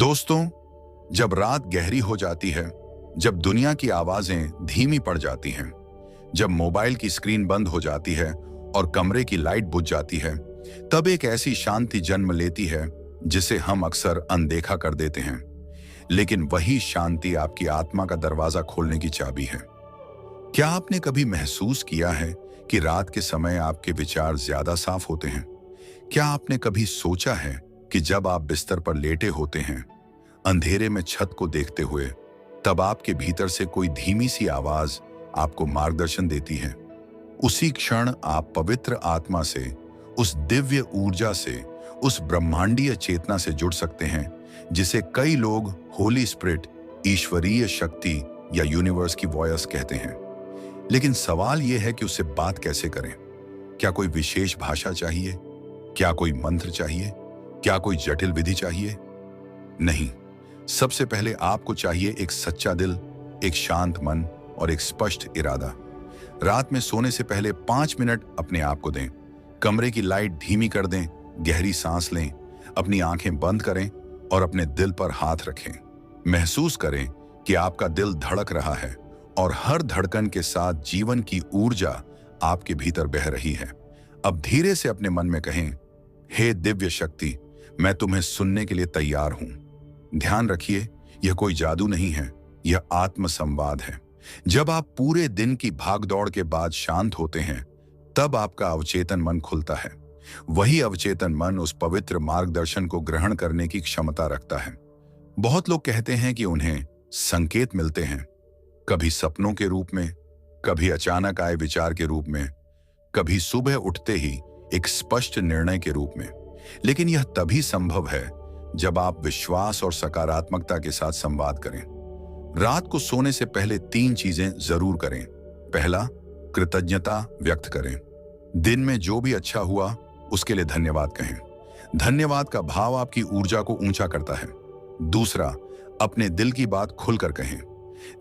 दोस्तों, जब रात गहरी हो जाती है, जब दुनिया की आवाजें धीमी पड़ जाती हैं, जब मोबाइल की स्क्रीन बंद हो जाती है और कमरे की लाइट बुझ जाती है, तब एक ऐसी शांति जन्म लेती है जिसे हम अक्सर अनदेखा कर देते हैं। लेकिन वही शांति आपकी आत्मा का दरवाजा खोलने की चाबी है। क्या आपने कभी महसूस किया है कि रात के समय आपके विचार ज्यादा साफ होते हैं? क्या आपने कभी सोचा है कि जब आप बिस्तर पर लेटे होते हैं, अंधेरे में छत को देखते हुए, तब आपके भीतर से कोई धीमी सी आवाज आपको मार्गदर्शन देती है? उसी क्षण आप पवित्र आत्मा से, उस दिव्य ऊर्जा से, उस ब्रह्मांडीय चेतना से जुड़ सकते हैं जिसे कई लोग होली स्पिरिट, ईश्वरीय शक्ति या यूनिवर्स की वॉयस कहते हैं। लेकिन सवाल यह है कि उससे बात कैसे करें? क्या कोई विशेष भाषा चाहिए? क्या कोई मंत्र चाहिए? क्या कोई जटिल विधि चाहिए? नहीं। सबसे पहले आपको चाहिए एक सच्चा दिल, एक शांत मन और एक स्पष्ट इरादा। रात में सोने से पहले 5 मिनट अपने आप को दें। कमरे की लाइट धीमी कर दें, गहरी सांस लें, अपनी आंखें बंद करें और अपने दिल पर हाथ रखें। महसूस करें कि आपका दिल धड़क रहा है और हर धड़कन के साथ जीवन की ऊर्जा आपके भीतर बह रही है। अब धीरे से अपने मन में कहें, हे दिव्य शक्ति, मैं तुम्हें सुनने के लिए तैयार हूं। ध्यान रखिए, यह कोई जादू नहीं है, यह आत्म संवाद है। जब आप पूरे दिन की भागदौड़ के बाद शांत होते हैं, तब आपका अवचेतन मन खुलता है। वही अवचेतन मन उस पवित्र मार्गदर्शन को ग्रहण करने की क्षमता रखता है। बहुत लोग कहते हैं कि उन्हें संकेत मिलते हैं, कभी सपनों के रूप में, कभी अचानक आए विचार के रूप में, कभी सुबह उठते ही एक स्पष्ट निर्णय के रूप में। लेकिन यह तभी संभव है जब आप विश्वास और सकारात्मकता के साथ संवाद करें। रात को सोने से पहले 3 चीजें जरूर करें। पहला, कृतज्ञता व्यक्त करें। दिन में जो भी अच्छा हुआ उसके लिए धन्यवाद कहें। धन्यवाद का भाव आपकी ऊर्जा को ऊंचा करता है। दूसरा, अपने दिल की बात खुलकर कहें।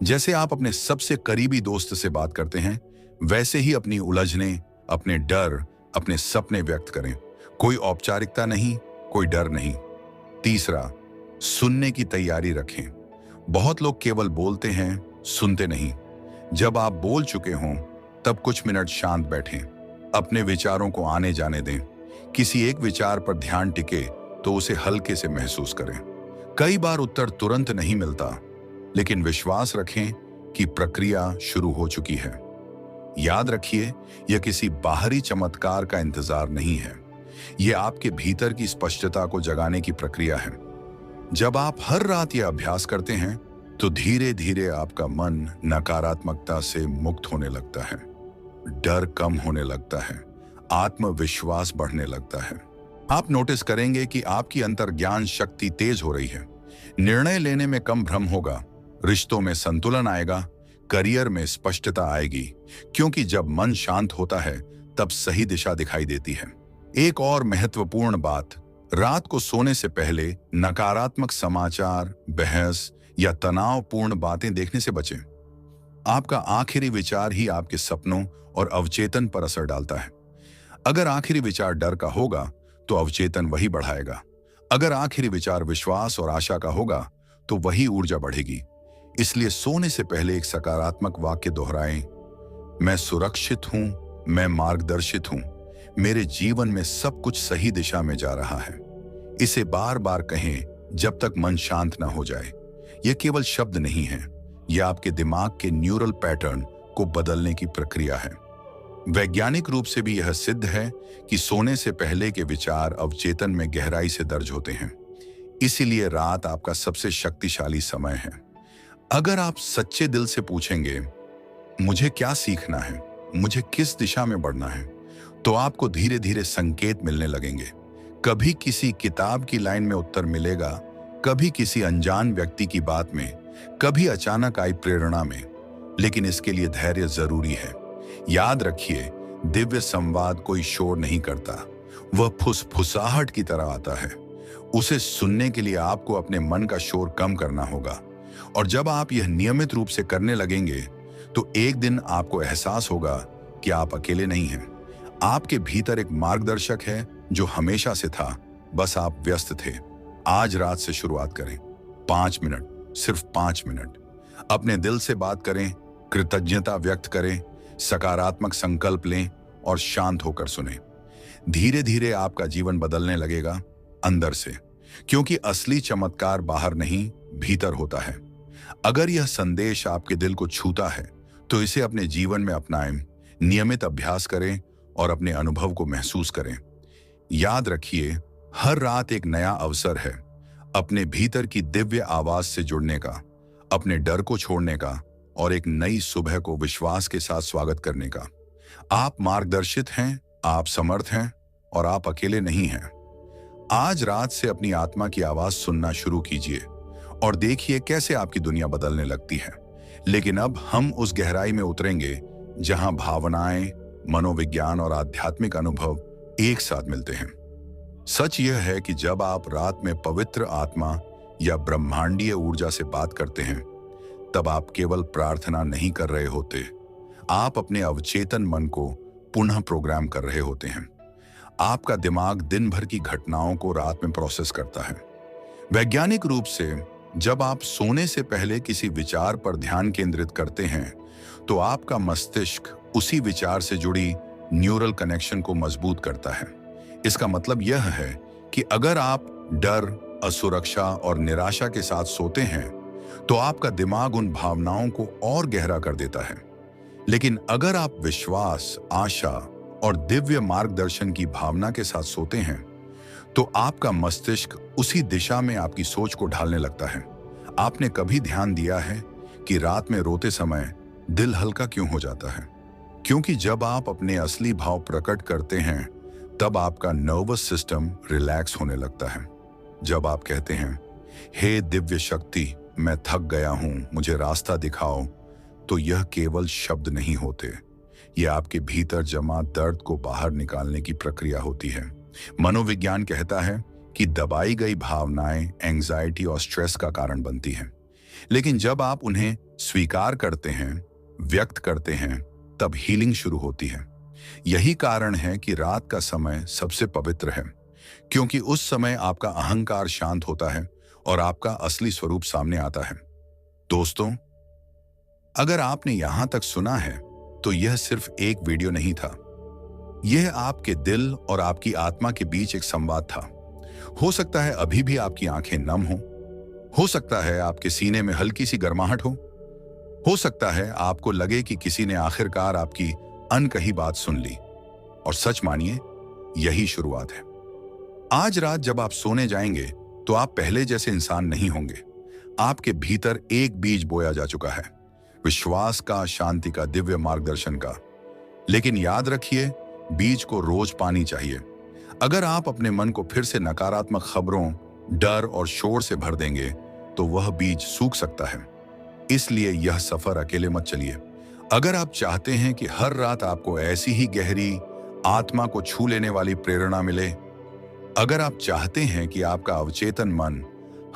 जैसे आप अपने सबसे करीबी दोस्त से बात करते हैं, वैसे ही अपनी उलझने, अपने डर, अपने सपने व्यक्त करें। कोई औपचारिकता नहीं, कोई डर नहीं। तीसरा, सुनने की तैयारी रखें। बहुत लोग केवल बोलते हैं, सुनते नहीं। जब आप बोल चुके हों, तब कुछ मिनट शांत बैठें, अपने विचारों को आने जाने दें। किसी एक विचार पर ध्यान टिके तो उसे हल्के से महसूस करें। कई बार उत्तर तुरंत नहीं मिलता, लेकिन विश्वास रखें कि प्रक्रिया शुरू हो चुकी है। याद रखिए, यह किसी बाहरी चमत्कार का इंतजार नहीं है, यह आपके भीतर की स्पष्टता को जगाने की प्रक्रिया है। जब आप हर रात यह अभ्यास करते हैं, तो धीरे धीरे आपका मन नकारात्मकता से मुक्त होने लगता है, डर कम होने लगता है, आत्मविश्वास बढ़ने लगता है। आप नोटिस करेंगे कि आपकी अंतर्ज्ञान शक्ति तेज हो रही है। निर्णय लेने में कम भ्रम होगा, रिश्तों में संतुलन आएगा, करियर में स्पष्टता आएगी, क्योंकि जब मन शांत होता है तब सही दिशा दिखाई देती है। एक और महत्वपूर्ण बात, रात को सोने से पहले नकारात्मक समाचार, बहस या तनावपूर्ण बातें देखने से बचें। आपका आखिरी विचार ही आपके सपनों और अवचेतन पर असर डालता है। अगर आखिरी विचार डर का होगा तो अवचेतन वही बढ़ाएगा। अगर आखिरी विचार विश्वास और आशा का होगा तो वही ऊर्जा बढ़ेगी। इसलिए सोने से पहले एक सकारात्मक वाक्य दोहराएं, मैं सुरक्षित हूं, मैं मार्गदर्शित हूं, मेरे जीवन में सब कुछ सही दिशा में जा रहा है। इसे बार बार कहें जब तक मन शांत ना हो जाए। यह केवल शब्द नहीं है, यह आपके दिमाग के न्यूरल पैटर्न को बदलने की प्रक्रिया है। वैज्ञानिक रूप से भी यह सिद्ध है कि सोने से पहले के विचार अवचेतन में गहराई से दर्ज होते हैं। इसीलिए रात आपका सबसे शक्तिशाली समय है। अगर आप सच्चे दिल से पूछेंगे, मुझे क्या सीखना है, मुझे किस दिशा में बढ़ना है, तो आपको धीरे धीरे संकेत मिलने लगेंगे। कभी किसी किताब की लाइन में उत्तर मिलेगा, कभी किसी अनजान व्यक्ति की बात में, कभी अचानक आई प्रेरणा में। लेकिन इसके लिए धैर्य जरूरी है। याद रखिए, दिव्य संवाद कोई शोर नहीं करता, वह फुसफुसाहट की तरह आता है। उसे सुनने के लिए आपको अपने मन का शोर कम करना होगा। और जब आप यह नियमित रूप से करने लगेंगे, तो एक दिन आपको एहसास होगा कि आप अकेले नहीं हैं। आपके भीतर एक मार्गदर्शक है जो हमेशा से था, बस आप व्यस्त थे। आज रात से शुरुआत करें। 5 मिनट, सिर्फ 5 मिनट अपने दिल से बात करें, कृतज्ञता व्यक्त करें, सकारात्मक संकल्प लें और शांत होकर सुनें। धीरे धीरे आपका जीवन बदलने लगेगा अंदर से, क्योंकि असली चमत्कार बाहर नहीं, भीतर होता है। अगर यह संदेश आपके दिल को छूता है तो इसे अपने जीवन में अपनाएं, नियमित अभ्यास करें और अपने अनुभव को महसूस करें। याद रखिए, हर रात एक नया अवसर है अपने भीतर की दिव्य आवाज से जुड़ने का, अपने डर को छोड़ने का और एक नई सुबह को विश्वास के साथ स्वागत करने का। आप मार्गदर्शित हैं, आप समर्थ हैं और आप अकेले नहीं हैं। आज रात से अपनी आत्मा की आवाज सुनना शुरू कीजिए और देखिए कैसे आपकी दुनिया बदलने लगती है। लेकिन अब हम उस गहराई में उतरेंगे जहां भावनाएं, मनोविज्ञान और आध्यात्मिक अनुभव एक साथ मिलते हैं। सच यह है कि जब आप रात में पवित्र आत्मा या ब्रह्मांडीय ऊर्जा से बात करते हैं, तब आप केवल प्रार्थना नहीं कर रहे होते, आप अपने अवचेतन मन को पुनः प्रोग्राम कर रहे होते हैं। आपका दिमाग दिन भर की घटनाओं को रात में प्रोसेस करता है। वैज्ञानिक रूप से जब आप सोने से पहले किसी विचार पर ध्यान केंद्रित करते हैं, तो आपका मस्तिष्क उसी विचार से जुड़ी न्यूरल कनेक्शन को मजबूत करता है। इसका मतलब यह है कि अगर आप डर, असुरक्षा और निराशा के साथ सोते हैं, तो आपका दिमाग उन भावनाओं को और गहरा कर देता है। लेकिन अगर आप विश्वास, आशा और दिव्य मार्गदर्शन की भावना के साथ सोते हैं, तो आपका मस्तिष्क उसी दिशा में आपकी सोच को ढालने लगता है। आपने कभी ध्यान दिया है कि रात में रोते समय दिल हल्का क्यों हो जाता है? क्योंकि जब आप अपने असली भाव प्रकट करते हैं, तब आपका नर्वस सिस्टम रिलैक्स होने लगता है। जब आप कहते हैं, हे दिव्य शक्ति, मैं थक गया हूं, मुझे रास्ता दिखाओ, तो यह केवल शब्द नहीं होते, यह आपके भीतर जमा दर्द को बाहर निकालने की प्रक्रिया होती है। मनोविज्ञान कहता है कि दबाई गई भावनाएं एंजाइटी और स्ट्रेस का कारण बनती हैं, लेकिन जब आप उन्हें स्वीकार करते हैं, व्यक्त करते हैं, तब हीलिंग शुरू होती है। यही कारण है कि रात का समय सबसे पवित्र है, क्योंकि उस समय आपका अहंकार शांत होता है और आपका असली स्वरूप सामने आता है। दोस्तों, अगर आपने यहां तक सुना है, तो यह सिर्फ एक वीडियो नहीं था। यह आपके दिल और आपकी आत्मा के बीच एक संवाद था। हो सकता है अभी भी आपकी आंखें नम हो सकता है आपके सीने में हल्की सी गर्माहट हो सकता है आपको लगे कि किसी ने आखिरकार आपकी अनकही बात सुन ली। और सच मानिए, यही शुरुआत है। आज रात जब आप सोने जाएंगे, तो आप पहले जैसे इंसान नहीं होंगे। आपके भीतर एक बीज बोया जा चुका है, विश्वास का, शांति का, दिव्य मार्गदर्शन का। लेकिन याद रखिए, बीज को रोज पानी चाहिए। अगर आप अपने मन को फिर से नकारात्मक खबरों, डर और शोर से भर देंगे, तो वह बीज सूख सकता है। इसलिए यह सफर अकेले मत चलिए। अगर आप चाहते हैं कि हर रात आपको ऐसी ही गहरी, आत्मा को छू लेने वाली प्रेरणा मिले, अगर आप चाहते हैं कि आपका अवचेतन मन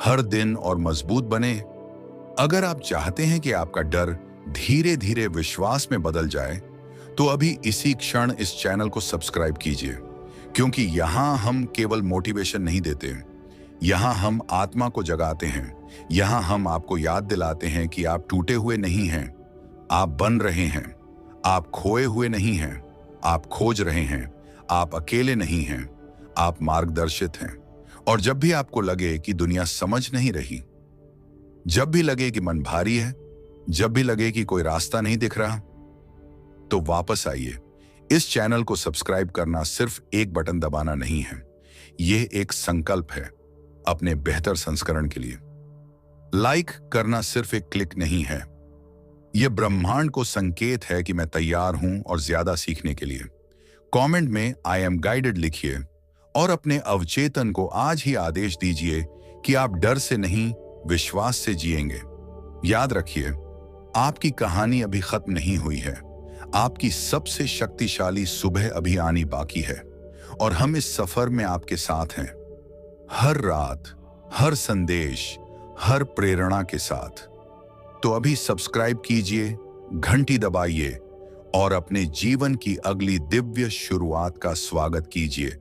हर दिन और मजबूत बने, अगर आप चाहते हैं कि आपका डर धीरे धीरे विश्वास में बदल जाए, तो अभी इसी क्षण इस चैनल को सब्सक्राइब कीजिए, क्योंकि यहां हम केवल मोटिवेशन नहीं देते, यहां हम आत्मा को जगाते हैं। यहां हम आपको याद दिलाते हैं कि आप टूटे हुए नहीं हैं, आप बन रहे हैं। आप खोए हुए नहीं हैं, आप खोज रहे हैं। आप अकेले नहीं हैं, आप मार्गदर्शित हैं। और जब भी आपको लगे कि दुनिया समझ नहीं रही, जब भी लगे कि मन भारी है, जब भी लगे कि कोई रास्ता नहीं दिख रहा, तो वापस आइए। इस चैनल को सब्सक्राइब करना सिर्फ एक बटन दबाना नहीं है, यह एक संकल्प है अपने बेहतर संस्करण के लिए। लाइक करना सिर्फ एक क्लिक नहीं है, यह ब्रह्मांड को संकेत है कि मैं तैयार हूं और ज्यादा सीखने के लिए। कमेंट में आई एम गाइडेड लिखिए और अपने अवचेतन को आज ही आदेश दीजिए कि आप डर से नहीं, विश्वास से जिएंगे। याद रखिए, आपकी कहानी अभी खत्म नहीं हुई है। आपकी सबसे शक्तिशाली सुबह अभी आनी बाकी है और हम इस सफर में आपके साथ हैं, हर रात, हर संदेश, हर प्रेरणा के साथ। तो अभी सब्सक्राइब कीजिए, घंटी दबाइए और अपने जीवन की अगली दिव्य शुरुआत का स्वागत कीजिए।